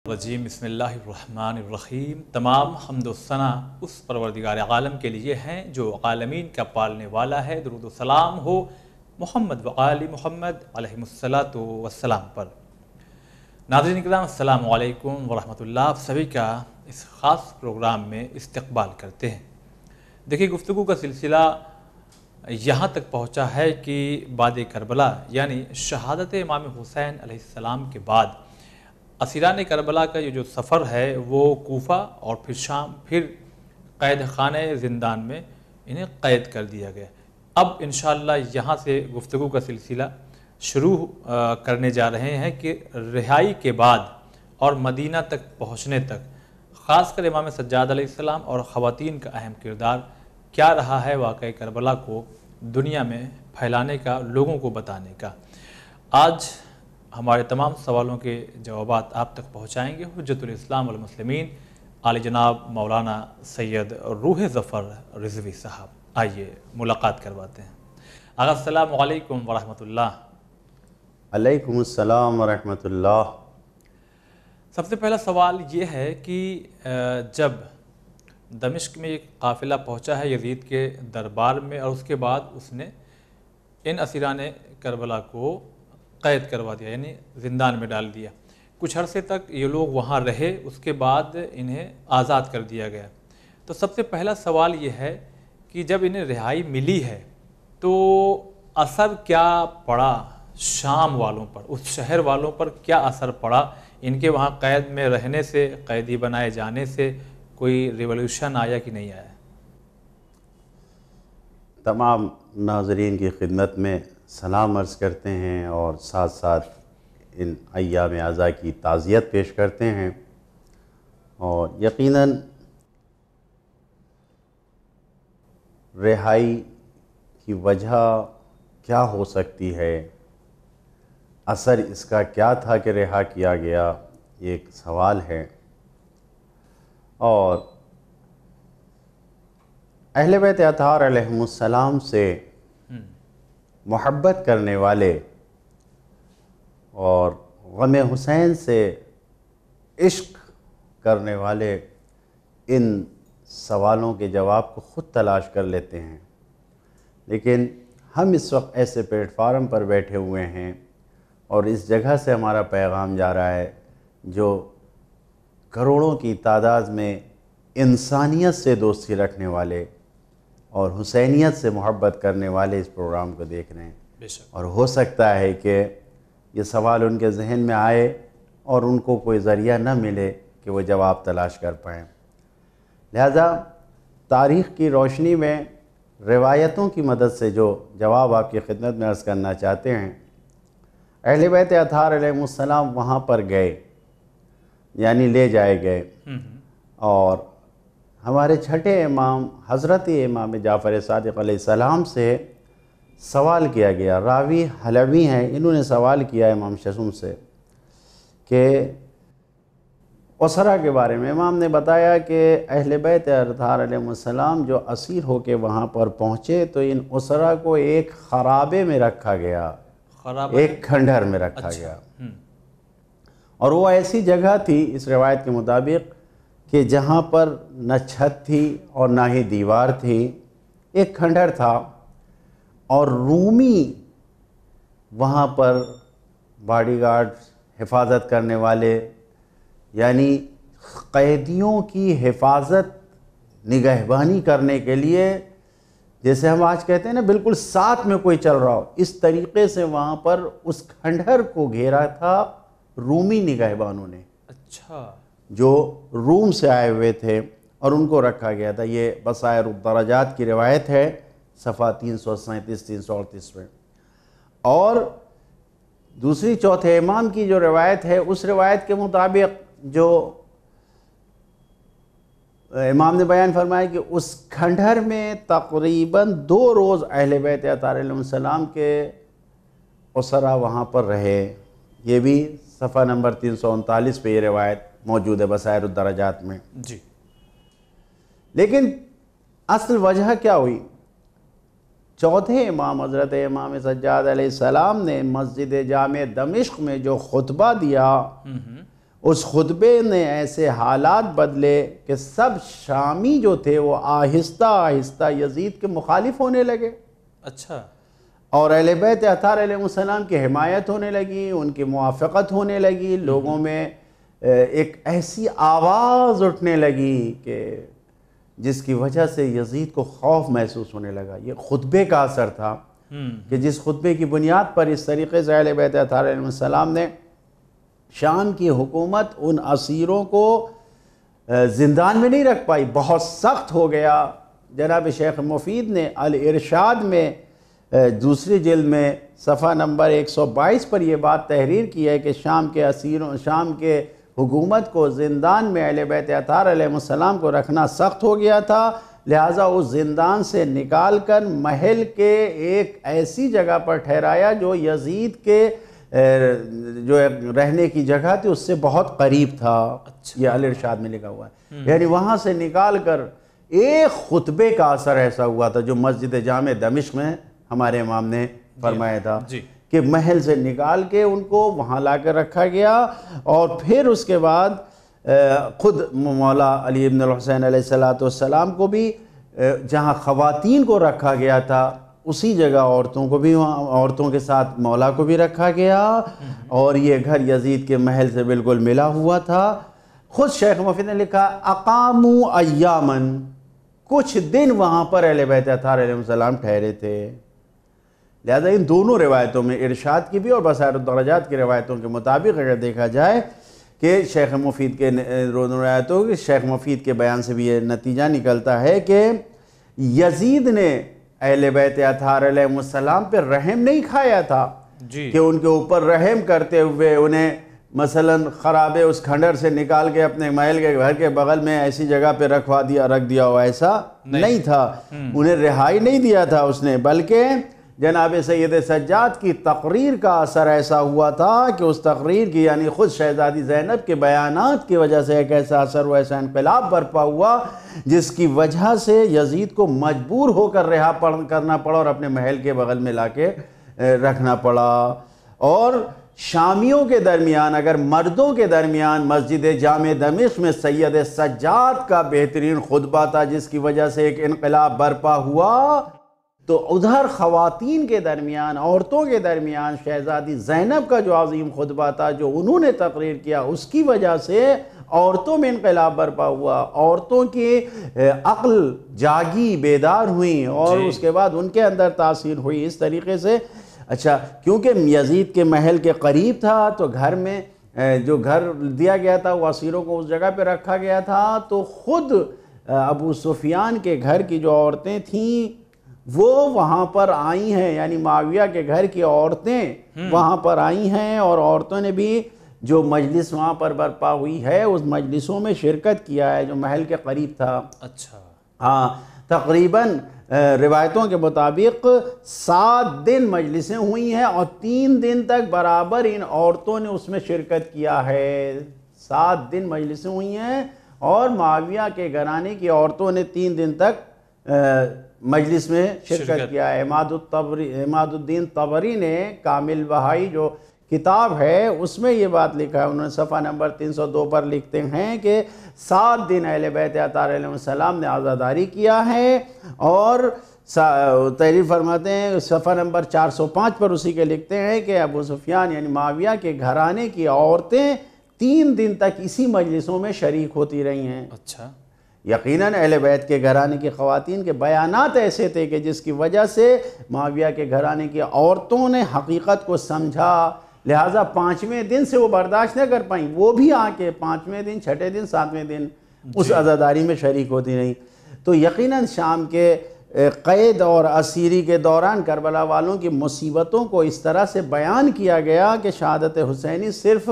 رجیم بسم اللہ الرحمن الرحیم۔ تمام حمد و ثنا اس پروردگار عالم کے لیے ہیں جو عالمین کا پالنے والا ہے۔ درود و سلام ہو محمد و آل محمد علیہ الصلاۃ والسلام پر۔ ناظرین کرام السلام علیکم ورحمۃ اللہ، آپ سبھی کا اس خاص پروگرام میں استقبال کرتے ہیں۔ دیکھیے، گفتگو کا سلسلہ یہاں تک پہنچا ہے کہ بعد کربلا یعنی شہادت امام حسین علیہ السلام کے بعد اسیران کربلا کا یہ جو سفر ہے وہ کوفہ اور پھر شام، پھر قید خانہ زندان میں انہیں قید کر دیا گیا۔ اب انشاءاللہ یہاں سے گفتگو کا سلسلہ شروع کرنے جا رہے ہیں کہ رہائی کے بعد اور مدینہ تک پہنچنے تک خاص کر امام سجاد علیہ السلام اور خواتین کا اہم کردار کیا رہا ہے واقعہ کربلا کو دنیا میں پھیلانے کا، لوگوں کو بتانے کا۔ آج ہمارے تمام سوالوں کے جوابات آپ تک پہنچائیں گے حجت الاسلام والمسلمین عالی جناب مولانا سید روح ظفر رضوی صاحب۔ آئیے ملاقات کرواتے ہیں۔ آغا السلام علیکم ورحمۃ اللہ۔ علیکم السلام ورحمۃ اللہ۔ سب سے پہلا سوال یہ ہے کہ جب دمشق میں ایک قافلہ پہنچا ہے یزید کے دربار میں اور اس کے بعد اس نے ان اسیران کربلا کو قید کروا دیا، یعنی زندان میں ڈال دیا، کچھ عرصے تک یہ لوگ وہاں رہے، اس کے بعد انہیں آزاد کر دیا گیا۔ تو سب سے پہلا سوال یہ ہے کہ جب انہیں رہائی ملی ہے تو اثر کیا پڑا شام والوں پر، اس شہر والوں پر کیا اثر پڑا؟ ان کے وہاں قید میں رہنے سے، قیدی بنائے جانے سے کوئی ریولوشن آیا کہ نہیں آیا؟ تمام ناظرین کی خدمت میں سلام عرض کرتے ہیں اور ساتھ ساتھ ان ایام اعزا کی تعزیت پیش کرتے ہیں، اور یقیناً رہائی کی وجہ کیا ہو سکتی ہے، اثر اس کا کیا تھا کہ رہا کیا گیا، یہ ایک سوال ہے۔ اور اہل بیت اطہار علیہم السلام سے محبت کرنے والے اور غم حسین سے عشق کرنے والے ان سوالوں کے جواب کو خود تلاش کر لیتے ہیں، لیکن ہم اس وقت ایسے پلیٹ فارم پر بیٹھے ہوئے ہیں اور اس جگہ سے ہمارا پیغام جا رہا ہے جو کروڑوں کی تعداد میں انسانیت سے دوستی رکھنے والے اور حسینیت سے محبت کرنے والے اس پروگرام کو دیکھ رہے ہیں، اور ہو سکتا ہے کہ یہ سوال ان کے ذہن میں آئے اور ان کو کوئی ذریعہ نہ ملے کہ وہ جواب تلاش کر پائیں۔ لہذا تاریخ کی روشنی میں روایتوں کی مدد سے جو جواب آپ کی خدمت میں عرض کرنا چاہتے ہیں، اہل بیت اطہار علیہ السلام وہاں پر گئے، یعنی لے جائے گئے، اور ہمارے چھٹے امام حضرت امام جعفر صادق علیہ السلام سے سوال کیا گیا۔ راوی حلوی ہیں، انہوں نے سوال کیا امام ششم سے کہ اسرا کے بارے میں۔ امام نے بتایا کہ اہل بیت اطہار علیہ السلام جو اسیر ہو کے وہاں پر پہنچے تو ان اسرا کو ایک خرابے میں رکھا گیا، ایک کھنڈر میں رکھا گیا، اور وہ ایسی جگہ تھی اس روایت کے مطابق کہ جہاں پر نہ چھت تھی اور نہ ہی دیوار تھی، ایک کھنڈر تھا، اور رومی وہاں پر باڈی گارڈ، حفاظت کرنے والے، یعنی قیدیوں کی حفاظت نگہبانی کرنے کے لیے، جیسے ہم آج کہتے ہیں نا بالکل ساتھ میں کوئی چل رہا ہو، اس طریقے سے وہاں پر اس کھنڈر کو گھیرا تھا رومی نگہبانوں نے، اچھا، جو روم سے آئے ہوئے تھے، اور ان کو رکھا گیا تھا۔ یہ بصائر الدرجات کی روایت ہے، صفحہ 337 338 میں۔ اور دوسری چوتھے امام کی جو روایت ہے، اس روایت کے مطابق جو امام نے بیان فرمایا کہ اس کھنڈر میں تقریباً 2 روز اہل بیت اطہار علیہ السلام کے اسرا وہاں پر رہے۔ یہ بھی صفحہ نمبر 339 پہ یہ روایت موجود ہے بصائر الدرجات میں۔ جی، لیکن اصل وجہ کیا ہوئی؟ چوتھے امام حضرت امام سجاد علیہ السلام نے مسجد جامع دمشق میں جو خطبہ دیا، اس خطبے نے ایسے حالات بدلے کہ سب شامی جو تھے وہ آہستہ آہستہ یزید کے مخالف ہونے لگے. اچھا. اور اہل بیت اطہار علیہ السلام کی حمایت ہونے لگی, ان کی موافقت ہونے لگی, لوگوں میں ایک ایسی آواز اٹھنے لگی کہ جس کی وجہ سے یزید کو خوف محسوس ہونے لگا. یہ خطبے کا اثر تھا کہ جس خطبے کی بنیاد پر اس طریقے سے اہل بیت اطہار علیہ السلام نے شام کی حکومت ان اسیروں کو زندان میں نہیں رکھ پائی, بہت سخت ہو گیا. جناب شیخ مفید نے الارشاد میں دوسری جلد میں صفحہ نمبر 122 پر یہ بات تحریر کی ہے کہ شام کے اسیروں, شام کے حکومت کو زندان میں اہل بیت اطہار علیہ السلام کو رکھنا سخت ہو گیا تھا, لہٰذا اس زندان سے نکال کر محل کے ایک ایسی جگہ پر ٹھہرایا جو یزید کے جو رہنے کی جگہ تھی اس سے بہت قریب تھا. یہ الارشاد میں لکھا ہوا ہے. یعنی وہاں سے نکال کر ایک خطبے کا اثر ایسا ہوا تھا جو مسجد جامع دمشق میں ہمارے امام نے فرمایا تھا کہ محل سے نکال کے ان کو وہاں لا کر رکھا گیا. اور پھر اس کے بعد خود مولا علی ابن الحسین علیہ السلام کو بھی جہاں خواتین کو رکھا گیا تھا اسی جگہ عورتوں کو بھی, عورتوں کے ساتھ مولا کو بھی رکھا گیا, اور یہ گھر یزید کے محل سے بالکل ملا ہوا تھا. خود شیخ مفید نے لکھا اقاموا ایامن, کچھ دن وہاں پر اہل بیت اطہار علیہ السلام ٹھہرے تھے. لہذا ان دونوں روایتوں میں, ارشاد کی بھی اور بصائر الدرجات کی روایتوں کے مطابق اگر دیکھا جائے کہ شیخ مفید کے دونوں روایتوں کے شیخ مفید کے بیان سے بھی یہ نتیجہ نکلتا ہے کہ یزید نے اہل بیت اطہار علیہ السلام پہ رحم نہیں کھایا تھا کہ ان کے اوپر رحم کرتے ہوئے انہیں مثلا خرابے اس کھنڈر سے نکال کے اپنے محل کے گھر کے بغل میں ایسی جگہ پہ رکھ دیا ہو, ایسا نہیں تھا. انہیں رہائی نہیں دیا تھا اس نے, بلکہ جناب سید سجاد کی تقریر کا اثر ایسا ہوا تھا کہ اس تقریر کی, یعنی خود شہزادی زینب کے بیانات کی وجہ سے ایک ایسا اثر ہوا, ایسا انقلاب برپا ہوا جس کی وجہ سے یزید کو مجبور ہو کر رہا کرنا پڑا اور اپنے محل کے بغل میں لا کے رکھنا پڑا. اور شامیوں کے درمیان, اگر مردوں کے درمیان مسجد جامع دمشق میں سید سجاد کا بہترین خطبہ تھا جس کی وجہ سے ایک انقلاب برپا ہوا, تو ادھر خواتین کے درمیان, عورتوں کے درمیان شہزادی زینب کا جو عظیم خطبہ تھا جو انہوں نے تقریر کیا, اس کی وجہ سے عورتوں میں انقلاب برپا ہوا, عورتوں کی عقل جاگی, بیدار ہوئی, اور اس کے بعد ان کے اندر تاثیر ہوئی اس طریقے سے. اچھا, کیونکہ یزید کے محل کے قریب تھا تو گھر میں جو گھر دیا گیا تھا وہ اسیروں کو اس جگہ پہ رکھا گیا تھا, تو خود ابو سفیان کے گھر کی جو عورتیں تھیں وہ وہاں پر آئی ہیں, یعنی معاویہ کے گھر کی عورتیں وہاں پر آئی ہیں, اور عورتوں نے بھی جو مجلس وہاں پر برپا ہوئی ہے اس مجلسوں میں شرکت کیا ہے جو محل کے قریب تھا. اچھا. ہاں, تقریباً روایتوں کے مطابق 7 دن مجلسیں ہوئی ہیں اور 3 دن تک برابر ان عورتوں نے اس میں شرکت کیا ہے. 7 دن مجلسیں ہوئی ہیں اور معاویہ کے گھرانے کی عورتوں نے 3 دن تک مجلس میں شرکت کیا ہے. عماد الدین طبری نے کامل بہائی جو کتاب ہے اس میں یہ بات لکھا ہے, انہوں نے صفحہ نمبر 302 پر لکھتے ہیں کہ 7 دن اہل بیت اطہار علیہ السلام نے عزاداری کیا ہے, اور تحریر فرماتے ہیں صفحہ نمبر 405 پر اسی کے لکھتے ہیں کہ ابو سفیان یعنی معاویہ کے گھرانے کی عورتیں 3 دن تک اسی مجلسوں میں شریک ہوتی رہی ہیں. اچھا. یقیناً اہل بیت کے گھرانے کی خواتین کے بیانات ایسے تھے کہ جس کی وجہ سے معاویہ کے گھرانے کی عورتوں نے حقیقت کو سمجھا, لہٰذا 5ویں دن سے وہ برداشت نہ کر پائیں, وہ بھی آ کے 5ویں دن, 6ٹھے دن, 7ویں دن اس عزاداری میں شریک ہوتی رہیں. تو یقیناً شام کے قید اور اسیری کے دوران کربلا والوں کی مصیبتوں کو اس طرح سے بیان کیا گیا کہ شہادت حسینی صرف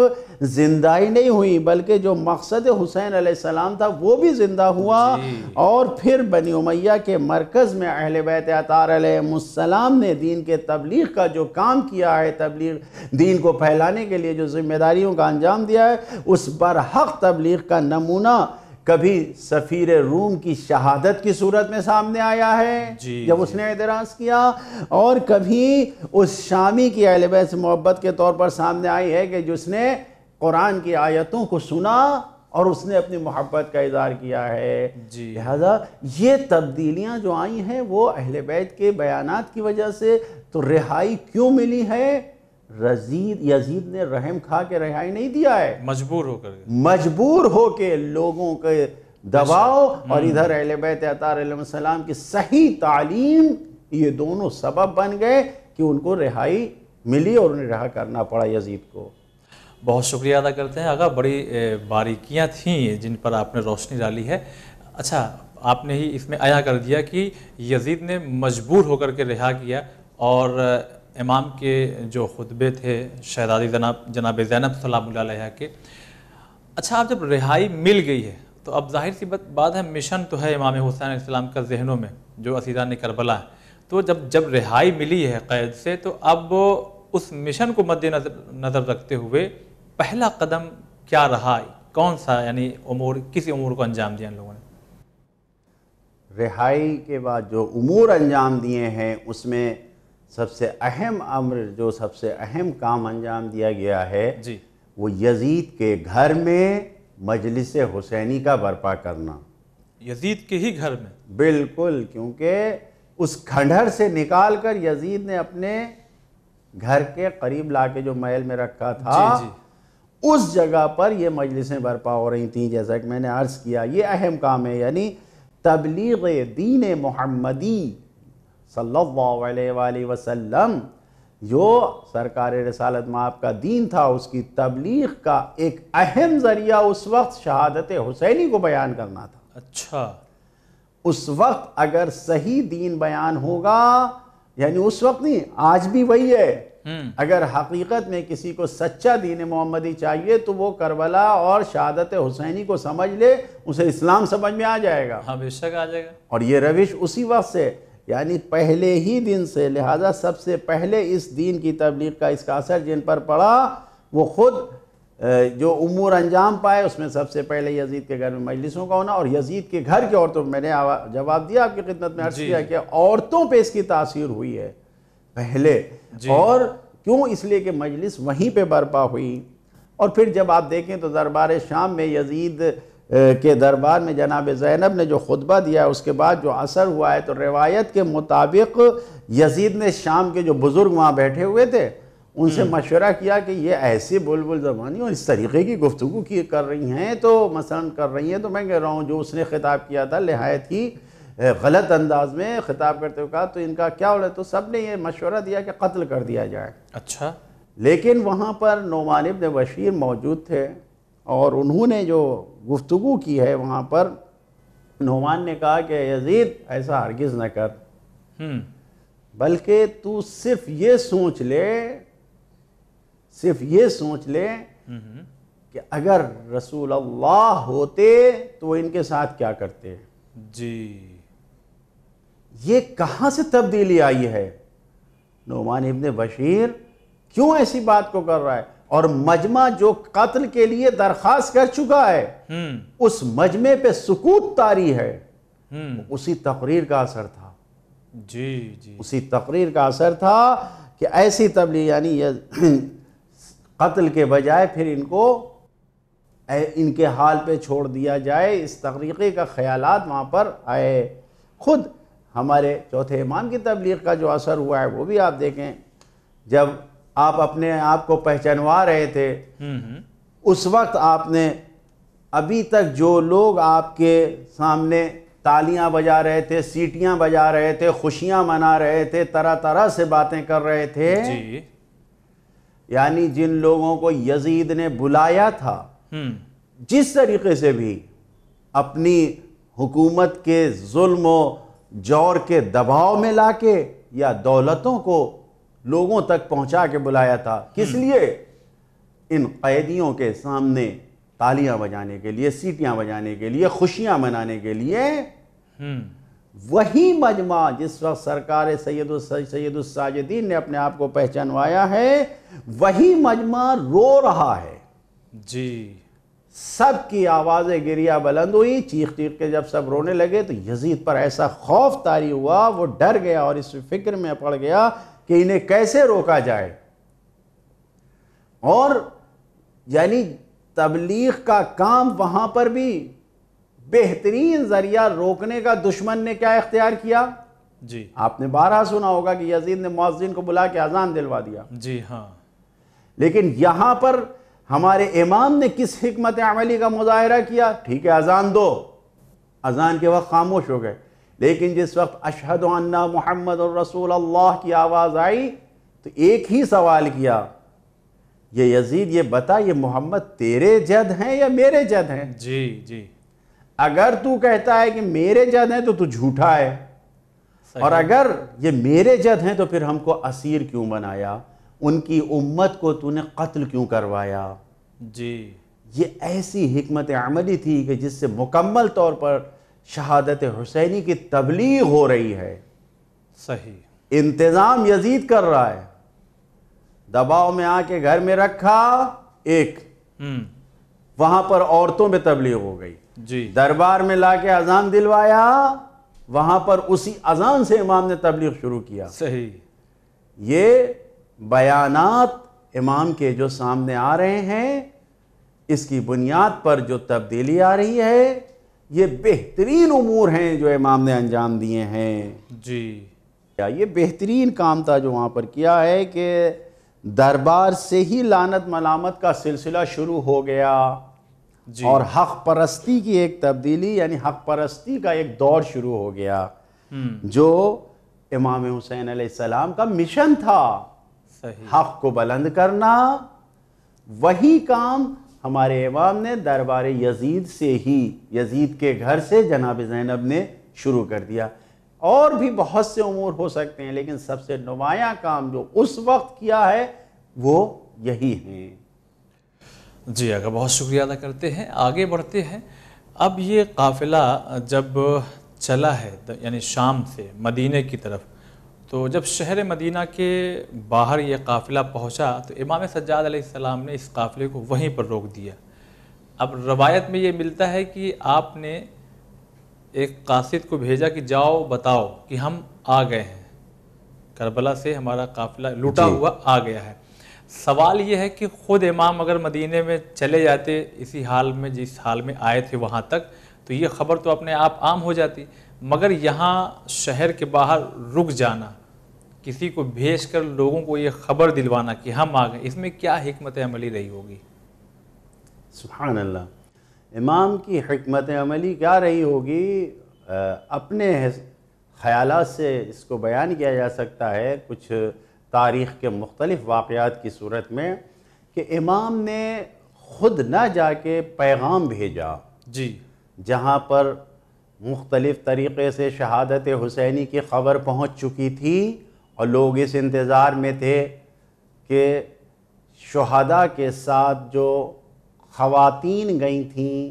زندہ ہی نہیں ہوئی بلکہ جو مقصد حسین علیہ السلام تھا وہ بھی زندہ ہوا. اور پھر بنی امیہ کے مرکز میں اہل بیت اطہار علیہ السلام نے دین کے تبلیغ کا جو کام کیا ہے, تبلیغ دین کو پھیلانے کے لیے جو ذمہ داریوں کا انجام دیا ہے, اس برحق تبلیغ کا نمونہ کبھی سفیر روم کی شہادت کی صورت میں سامنے آیا ہے جب اس نے اعتراض کیا, اور کبھی اس شامی کی اہل بیت سے محبت کے طور پر سامنے آئی ہے کہ جس نے قرآن کی آیتوں کو سنا اور اس نے اپنی محبت کا اظہار کیا ہے. لہذا یہ تبدیلیاں جو آئی ہیں وہ اہل بیت کے بیانات کی وجہ سے. تو رہائی کیوں ملی ہے؟ یزید نے رحم کھا کے رہائی نہیں دیا ہے، مجبور ہو کے لوگوں کے دباؤ اور ادھر اہل بیت اطہار علیہ السلام کی صحیح تعلیم، یہ دونوں سبب بن گئے کہ ان کو رہائی ملی اور انہیں رہا کرنا پڑا یزید کو. بہت شکریہ ادا کرتے ہیں آقا، بڑی باریکیاں تھیں جن پر آپ نے روشنی ڈالی ہے. اچھا، آپ نے ہی اس میں عیا کر دیا کہ یزید نے مجبور ہو کر کے رہا کیا، اور امام کے جو خطبے تھے شہزادی جناب زینب سلام اللہ علیہ کے. اچھا، اب جب رہائی مل گئی ہے تو اب ظاہر سی بات ہے، مشن تو ہے امام حسین علیہ السلام کا ذہنوں میں جو اسیران کربلا ہے. تو جب رہائی ملی ہے قید سے، تو اب اس مشن کو مد نظر رکھتے ہوئے پہلا قدم کیا رہا؟ کون سا یعنی کسی امور کو انجام دیا ان لوگوں نے؟ رہائی کے بعد جو امور انجام دیے ہیں اس میں سب سے اہم امر، جو سب سے اہم کام انجام دیا گیا ہے وہ یزید کے گھر میں مجلس حسینی کا برپا کرنا. یزید کے ہی گھر میں؟ بالکل، کیونکہ اس کھنڈر سے نکال کر یزید نے اپنے گھر کے قریب لا کے جو محل میں رکھا تھا، اس جگہ پر یہ مجلسیں برپا ہو رہی تھیں. جیسا کہ میں نے عرض کیا، یہ اہم کام ہے، یعنی تبلیغ دین محمدی صلی اللہ علیہ وآلہ وسلم، جو سرکار رسالت مآب کا دین تھا، اس کی تبلیغ کا ایک اہم ذریعہ اس وقت شہادت حسینی کو بیان کرنا تھا. اچھا، اس وقت اگر صحیح دین بیان ہوگا، یعنی اس وقت نہیں، آج بھی وہی ہے، اگر حقیقت میں کسی کو سچا دین محمدی چاہیے تو وہ کربلا اور شہادت حسینی کو سمجھ لے، اسے اسلام سمجھ میں آ جائے گا. ہاں، بے شک آ جائے گا. اور یہ روش اسی وقت سے، یعنی پہلے ہی دن سے. لہذا سب سے پہلے اس دین کی تبلیغ کا اس کا اثر جن پر پڑا، وہ خود جو امور انجام پائے اس میں سب سے پہلے یزید کے گھر میں مجلسوں کا ہونا، اور یزید کے گھر کی عورتوں. میں نے جواب دیا آپ کی خدمت میں، عرض کیا کہ عورتوں پہ اس کی تاثیر ہوئی ہے پہلے. اور کیوں؟ اس لیے کہ مجلس وہیں پہ برپا ہوئی. اور پھر جب آپ دیکھیں تو دربار شام میں یزید کے دربار میں جناب زینب نے جو خطبہ دیا ہے، اس کے بعد جو اثر ہوا ہے، تو روایت کے مطابق یزید نے شام کے جو بزرگ وہاں بیٹھے ہوئے تھے ان سے مشورہ کیا کہ یہ ایسی بلبل زبانی اور اس طریقے کی گفتگو کر رہی ہیں، تو مثلا کر رہی ہیں، تو میں کہہ رہا ہوں جو اس نے خطاب کیا تھا نہایت ہی غلط انداز میں خطاب کرتے ہوئے کہا، تو ان کا کیا ہو رہا ہے؟ تو سب نے یہ مشورہ دیا کہ قتل کر دیا جائے. اچھا، لیکن وہاں پر نعمان ابن بشیر موجود تھے اور انہوں نے جو گفتگو کی ہے وہاں پر، نعمان نے کہا کہ یزید ایسا ہرگز نہ کر، بلکہ تو صرف یہ سوچ لے کہ اگر رسول اللہ ہوتے تو وہ ان کے ساتھ کیا کرتے. یہ کہاں سے تبدیلی آئی ہے؟ نعمان ابن بشیر کیوں ایسی بات کو کر رہا ہے؟ اور مجمع جو قتل کے لیے درخواست کر چکا ہے، اس مجمع پہ سکوت طاری ہے. اسی تقریر کا اثر تھا. اسی تقریر کا اثر تھا کہ ایسی تبلیغ، یعنی قتل کے بجائے پھر ان کے حال پہ چھوڑ دیا جائے. اس تقریقے کا خیالات وہاں پر آئے. خود ہمارے چوتھے امام کی تبلیغ کا جو اثر ہوا ہے وہ بھی آپ دیکھیں. جب آپ اپنے آپ کو پہچانوا رہے تھے، اس وقت آپ نے ابھی تک جو لوگ آپ کے سامنے تالیاں بجا رہے تھے، سیٹیاں بجا رہے تھے، خوشیاں منا رہے تھے، طرح طرح سے باتیں کر رہے تھے، یعنی جن لوگوں کو یزید نے بلایا تھا، جس طریقے سے بھی اپنی حکومت کے ظلم و جور کے دباؤ میں لا کے یا دولتوں کو لوگوں تک پہنچا کے بلایا تھا، کس لیے؟ ان قیدیوں کے سامنے تالیاں بجانے کے لیے، سیٹیاں بجانے کے لیے، خوشیاں منانے کے لیے. وہی مجمع جس وقت سرکار سید الساجدین نے اپنے آپ کو پہچانوایا ہے، وہی مجمع رو رہا ہے. سب کی آوازیں گریہ بلند ہوئی، چیخ چیخ کے جب سب رونے لگے تو یزید پر ایسا خوف طاری ہوا، وہ ڈر گیا اور اس فکر میں پڑ گیا کہ انہیں کیسے روکا جائے. اور یعنی تبلیغ کا کام وہاں پر بھی بہترین ذریعہ روکنے کا دشمن نے کیا اختیار کیا؟ جی آپ نے بارہا سنا ہوگا کہ یزید نے مؤذن کو بلا کے اذان دلوا دیا. جی ہاں. لیکن یہاں پر ہمارے امام نے کس حکمت عملی کا مظاہرہ کیا؟ ٹھیک ہے اذان دو، اذان کے وقت خاموش ہو گئے، لیکن جس وقت اشہد ان محمد الرسول اللہ کی آواز آئی تو ایک ہی سوال کیا، یہ یزید یہ بتا یہ محمد تیرے جد ہیں یا میرے جد ہیں؟ جی جی. اگر تو کہتا ہے کہ میرے جد ہیں تو جھوٹا ہے، اور اگر یہ میرے جد ہیں تو پھر ہم کو اسیر کیوں بنایا، ان کی امت کو تو نے قتل کیوں کروایا؟ جی. یہ ایسی حکمت عملی تھی کہ جس سے مکمل طور پر شہادت حسینی کی تبلیغ ہو رہی ہے. صحیح. انتظام یزید کر رہا ہے، دباؤ میں آ کے گھر میں رکھا ایک، وہاں پر عورتوں میں تبلیغ ہو گئی. جی. دربار میں لا کے اذان دلوایا، وہاں پر اسی اذان سے امام نے تبلیغ شروع کیا. صحیح. یہ بیانات امام کے جو سامنے آ رہے ہیں، اس کی بنیاد پر جو تبدیلی آ رہی ہے، یہ بہترین امور ہیں جو امام نے انجام دیے ہیں. جی. یہ بہترین کام تھا جو وہاں پر کیا ہے کہ دربار سے ہی لعنت ملامت کا سلسلہ شروع ہو گیا. جی. اور حق پرستی کی ایک تبدیلی، یعنی حق پرستی کا ایک دور شروع ہو گیا جو امام حسین علیہ السلام کا مشن تھا. صحیح. حق کو بلند کرنا، وہی کام ہمارے امام نے دربار یزید سے ہی، یزید کے گھر سے جناب زینب نے شروع کر دیا. اور بھی بہت سے امور ہو سکتے ہیں، لیکن سب سے نمایاں کام جو اس وقت کیا ہے وہ یہی ہیں. جی آقا بہت شکریہ ادا کرتے ہیں. آگے بڑھتے ہیں. اب یہ قافلہ جب چلا ہے یعنی شام سے مدینہ کی طرف، تو جب شہر مدینہ کے باہر یہ قافلہ پہنچا تو امام سجاد علیہ السلام نے اس قافلے کو وہیں پر روک دیا. اب روایت میں یہ ملتا ہے کہ آپ نے ایک قاصد کو بھیجا کہ جاؤ بتاؤ کہ ہم آ گئے ہیں، کربلا سے ہمارا قافلہ لوٹا ہوا آ گیا ہے. سوال یہ ہے کہ خود امام اگر مدینے میں چلے جاتے اسی حال میں جس حال میں آئے تھے وہاں تک، تو یہ خبر تو اپنے آپ عام ہو جاتی، مگر یہاں شہر کے باہر رک جانا، کسی کو بھیج کر لوگوں کو یہ خبر دلوانا کہ ہم آ گئے، اس میں کیا حکمت عملی رہی ہوگی؟ سبحان اللہ. امام کی حکمت عملی کیا رہی ہوگی؟ اپنے خیالات سے اس کو بیان کیا جا سکتا ہے کچھ تاریخ کے مختلف واقعات کی صورت میں، کہ امام نے خود نہ جا کے پیغام بھیجا. جی. جہاں پر مختلف طریقے سے شہادت حسینی کی خبر پہنچ چکی تھی اور لوگ اس انتظار میں تھے کہ شہداء کے ساتھ جو خواتین گئی تھیں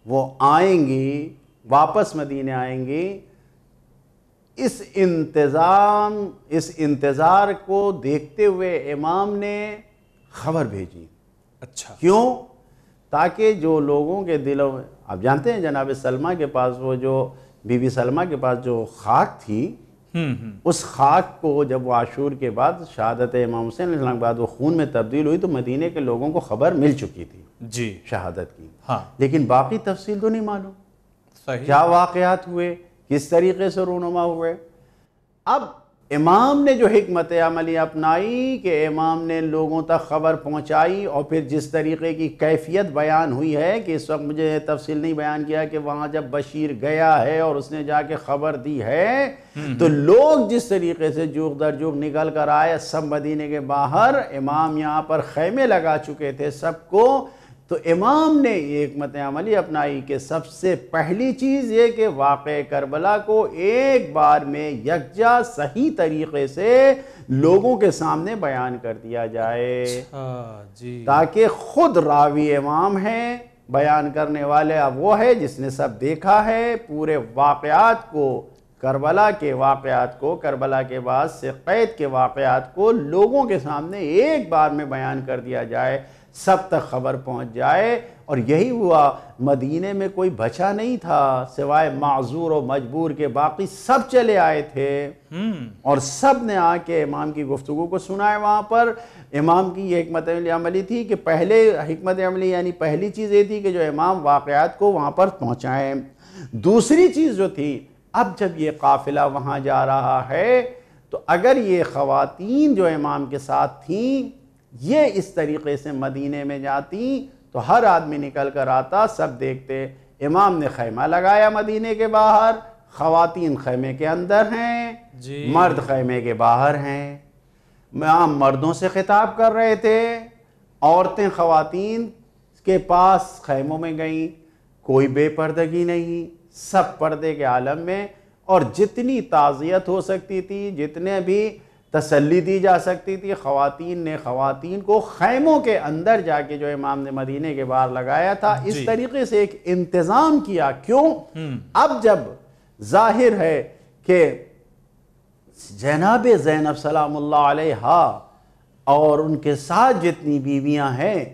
وہ آئیں گی، واپس مدینہ آئیں گی. اس انتظار کو دیکھتے ہوئے امام نے خبر بھیجی. اچھا. کیوں؟ تاکہ جو لوگوں کے دلوں میں، آپ جانتے ہیں جناب سلمہ کے پاس وہ جو بی بی سلمہ کے پاس جو خاک تھی، اس خاک کو جب وہ عاشور کے بعد شہادت امام حسین علیہ السلام کے بعد وہ خون میں تبدیل ہوئی تو مدینے کے لوگوں کو خبر مل چکی تھی جی شہادت کی. ہاں. لیکن باقی تفصیل تو نہیں معلوم، صحیح. کیا واقعات ہوئے، کس طریقے سے رونما ہوئے. اب امام نے جو حکمت عملی اپنائی کہ امام نے لوگوں تک خبر پہنچائی، اور پھر جس طریقے کی کیفیت بیان ہوئی ہے کہ اس وقت مجھے تفصیل نہیں بیان کیا کہ وہاں جب بشیر گیا ہے اور اس نے جا کے خبر دی ہے تو لوگ جس طریقے سے جوگ در جوگ نکل کر آئے سب مدینے کے باہر، امام یہاں پر خیمے لگا چکے تھے سب کو. تو امام نے یہ حکمت عملی اپنائی کہ سب سے پہلی چیز یہ کہ واقع کربلا کو ایک بار میں یکجا صحیح طریقے سے لوگوں کے سامنے بیان کر دیا جائے. جی. تاکہ خود راوی امام ہے، بیان کرنے والے اب وہ ہے جس نے سب دیکھا ہے، پورے واقعات کو، کربلا کے واقعات کو، کربلا کے بعد سے قید کے واقعات کو لوگوں کے سامنے ایک بار میں بیان کر دیا جائے، سب تک خبر پہنچ جائے۔ اور یہی ہوا، مدینے میں کوئی بچا نہیں تھا سوائے معذور و مجبور کے، باقی سب چلے آئے تھے اور سب نے آ کے امام کی گفتگو کو سنا ہے۔ وہاں پر امام کی یہ حکمت عملی تھی کہ پہلے حکمت عملی یعنی پہلی چیز یہ تھی کہ جو امام واقعات کو وہاں پر پہنچائیں۔ دوسری چیز جو تھی، اب جب یہ قافلہ وہاں جا رہا ہے تو اگر یہ خواتین جو امام کے ساتھ تھیں یہ اس طریقے سے مدینے میں جاتی تو ہر آدمی نکل کر آتا، سب دیکھتے۔ امام نے خیمہ لگایا مدینے کے باہر، خواتین خیمے کے اندر ہیں، مرد خیمے کے باہر ہیں۔ امام مردوں سے خطاب کر رہے تھے، عورتیں خواتین کے پاس خیموں میں گئیں، کوئی بے پردگی نہیں، سب پردے کے عالم میں، اور جتنی تعزیت ہو سکتی تھی، جتنے بھی تسلی دی جا سکتی تھی، خواتین نے خواتین کو خیموں کے اندر جا کے جو امام نے مدینے کے باہر لگایا تھا، اس طریقے سے ایک انتظام کیا۔ کیوں؟ اب جب ظاہر ہے کہ جناب زینب سلام اللہ علیہا اور ان کے ساتھ جتنی بیویاں ہیں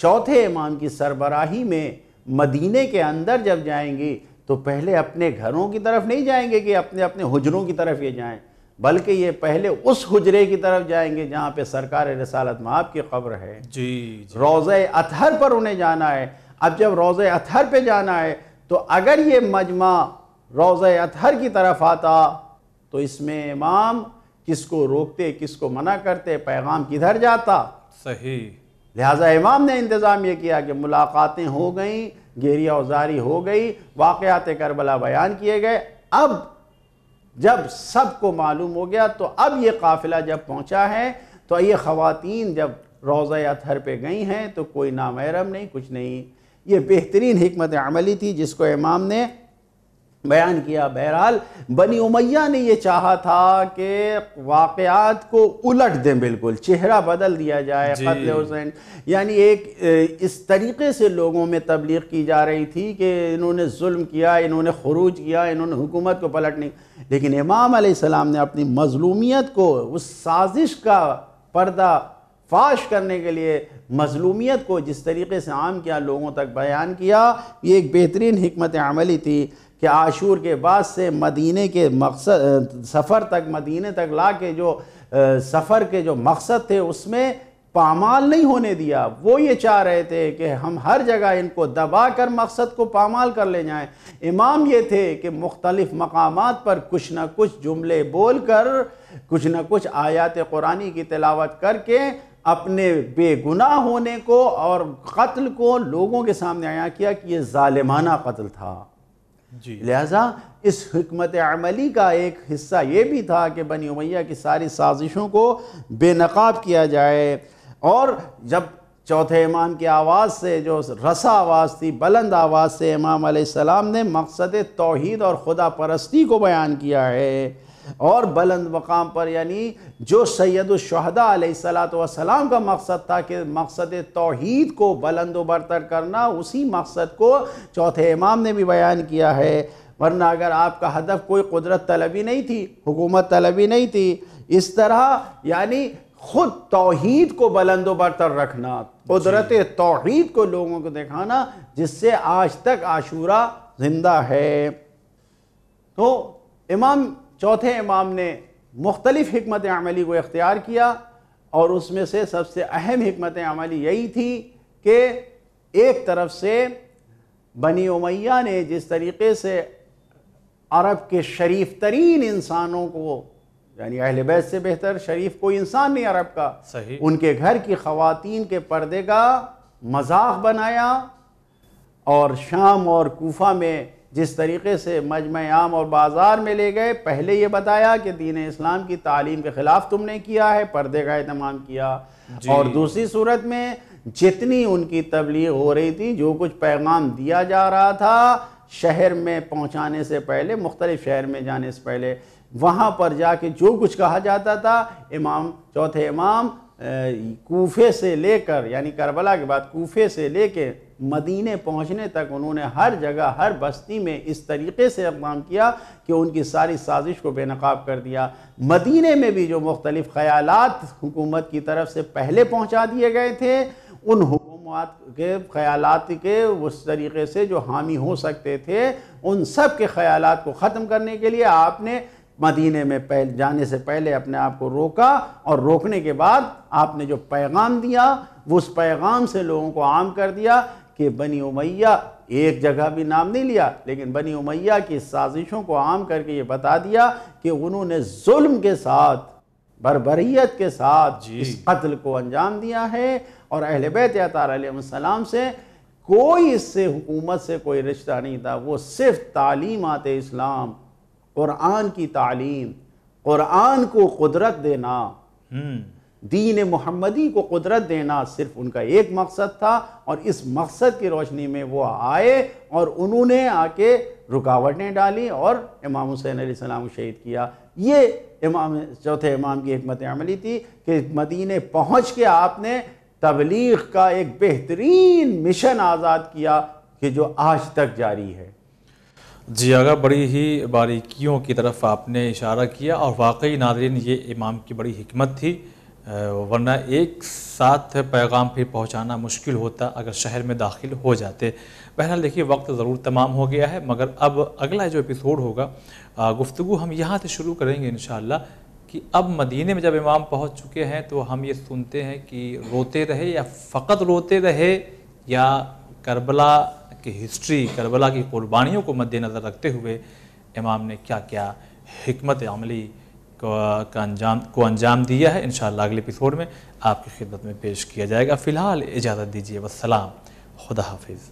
چوتھے امام کی سربراہی میں مدینے کے اندر جب جائیں گی تو پہلے اپنے گھروں کی طرف نہیں جائیں گے کہ اپنے اپنے حجروں کی طرف یہ جائیں، بلکہ یہ پہلے اس حجرے کی طرف جائیں گے جہاں پہ سرکار رسالت مآب کی قبر ہے۔ روضہ اطہر پر انہیں جانا ہے۔ اب جب روضہ اطہر پہ جانا ہے تو اگر یہ مجمع روضہ اطہر کی طرف آتا تو اس میں امام کس کو روکتے، کس کو منع کرتے، پیغام کدھر جاتا؟ صحیح۔ لہٰذا امام نے انتظام یہ کیا کہ ملاقاتیں ہو گئیں، گیریہ وزاری ہو گئی، واقعات کربلا بیان کیے گئے۔ اب جب سب کو معلوم ہو گیا تو اب یہ قافلہ جب پہنچا ہے تو یہ خواتین جب روضہ اطہر پہ گئی ہیں تو کوئی نامحرم نہیں، کچھ نہیں۔ یہ بہترین حکمت عملی تھی جس کو امام نے بیان کیا۔ بہرحال بنی امیہ نے یہ چاہا تھا کہ واقعات کو الٹ دیں، بالکل چہرہ بدل دیا جائے۔ قتل حسین یعنی ایک اس طریقے سے لوگوں میں تبلیغ کی جا رہی تھی کہ انہوں نے ظلم کیا، انہوں نے خروج کیا، انہوں نے حکومت کو پلٹنی، لیکن امام علیہ السلام نے اپنی مظلومیت کو، اس سازش کا پردہ فاش کرنے کے لیے مظلومیت کو جس طریقے سے عام کیا، لوگوں تک بیان کیا، یہ ایک بہترین حکمت عملی تھی کہ عاشور کے بعد سے مدینے کے مقصد سفر تک، مدینے تک لا کے جو سفر کے جو مقصد تھے اس میں پامال نہیں ہونے دیا۔ وہ یہ چاہ رہے تھے کہ ہم ہر جگہ ان کو دبا کر مقصد کو پامال کر لے جائیں۔ امام یہ تھے کہ مختلف مقامات پر کچھ نہ کچھ جملے بول کر، کچھ نہ کچھ آیات قرآنی کی تلاوت کر کے اپنے بے گناہ ہونے کو اور قتل کو لوگوں کے سامنے عیاں کیا کہ یہ ظالمانہ قتل تھا۔ لہٰذا اس حکمت عملی کا ایک حصہ یہ بھی تھا کہ بنی امیہ کی ساری سازشوں کو بے نقاب کیا جائے۔ اور جب چوتھے امام کی آواز سے، جو رسا آواز تھی، بلند آواز سے امام علیہ السلام نے مقصد توحید اور خدا پرستی کو بیان کیا ہے، اور بلند مقام پر یعنی جو سید الشہداء علیہ السلام کا مقصد تھا کہ مقصد توحید کو بلند و برتر کرنا، اسی مقصد کو چوتھے امام نے بھی بیان کیا ہے۔ ورنہ اگر آپ کا ہدف کوئی قدرت طلبی نہیں تھی، حکومت طلبی نہیں تھی، اس طرح یعنی خود توحید کو بلند و برتر رکھنا، قدرت توحید کو لوگوں کو دکھانا، جس سے آج تک عاشورہ زندہ ہے۔ تو چوتھے امام نے مختلف حکمت عملی کو اختیار کیا، اور اس میں سے سب سے اہم حکمت عملی یہی تھی کہ ایک طرف سے بنی امیہ نے جس طریقے سے عرب کے شریف ترین انسانوں کو، یعنی اہل بیت سے بہتر شریف کوئی انسان نہیں عرب کا، ان کے گھر کی خواتین کے پردے کا مذاق بنایا، اور شام اور کوفہ میں جس طریقے سے مجمع عام اور بازار میں لے گئے، پہلے یہ بتایا کہ دین اسلام کی تعلیم کے خلاف تم نے کیا ہے، پردے کا اہتمام کیا، اور دوسری صورت میں جتنی ان کی تبلیغ ہو رہی تھی، جو کچھ پیغام دیا جا رہا تھا شہر میں پہنچانے سے پہلے، مختلف شہر میں جانے سے پہلے، وہاں پر جا کے جو کچھ کہا جاتا تھا، چوتھے امام کوفے سے لے کر، یعنی کربلا کے بعد کوفے سے لے کے مدینے پہنچنے تک انہوں نے ہر جگہ ہر بستی میں اس طریقے سے اقدام کیا کہ ان کی ساری سازش کو بے نقاب کر دیا۔ مدینے میں بھی جو مختلف خیالات حکومت کی طرف سے پہلے پہنچا دیے گئے تھے، ان حکومت کے خیالات کے اس طریقے سے جو حامی ہو سکتے تھے، ان سب کے خیالات کو ختم کرنے کے لیے آپ نے مدینے میں جانے سے پہلے اپنے آپ کو روکا، اور روکنے کے بعد آپ نے جو پیغام دیا وہ اس پیغام سے لوگوں کو عام کر دیا کہ بنی امیہ، ایک جگہ بھی نام نہیں لیا لیکن بنی امیہ کی سازشوں کو عام کر کے یہ بتا دیا کہ انہوں نے ظلم کے ساتھ، بربریت کے ساتھ اس قتل کو انجام دیا ہے، اور اہل بیت اطہار علیہ السلام سے کوئی اس سے حکومت سے کوئی رشتہ نہیں تھا۔ وہ صرف تعلیمات اسلام، قرآن کی تعلیم، قرآن کو قدرت دینا، دین محمدی کو قدرت دینا صرف ان کا ایک مقصد تھا، اور اس مقصد کی روشنی میں وہ آئے اور انہوں نے آ کے رکاوٹیں ڈالی اور امام حسین علیہ السلام کو شہید کیا۔ یہ چوتھے امام کی حکمت عملی تھی کہ مدینے پہنچ کے آپ نے تبلیغ کا ایک بہترین مشن آزاد کیا کہ جو آج تک جاری ہے۔ جی آقا، بڑی ہی باریکیوں کی طرف آپ نے اشارہ کیا، اور واقعی ناظرین یہ امام کی بڑی حکمت تھی، ورنہ ایک ساتھ پیغام پھر پہنچانا مشکل ہوتا اگر شہر میں داخل ہو جاتے۔ بہرحال دیکھیے وقت ضرور تمام ہو گیا ہے، مگر اب اگلا جو ایپیسوڈ ہوگا گفتگو ہم یہاں سے شروع کریں گے انشاءاللہ، کہ اب مدینے میں جب امام پہنچ چکے ہیں تو ہم یہ سنتے ہیں کہ روتے رہے یا فقط روتے رہے، یا کربلا کی ہسٹری، کربلا کی قربانیوں کو مد نظر رکھتے ہوئے امام نے کیا کیا حکمت عملی کو انجام دیا ہے، انشاءاللہ اگلے ایپیسوڈ میں آپ کی خدمت میں پیش کیا جائے گا۔ فی الحال اجازت دیجیے، والسلام، خدا حافظ۔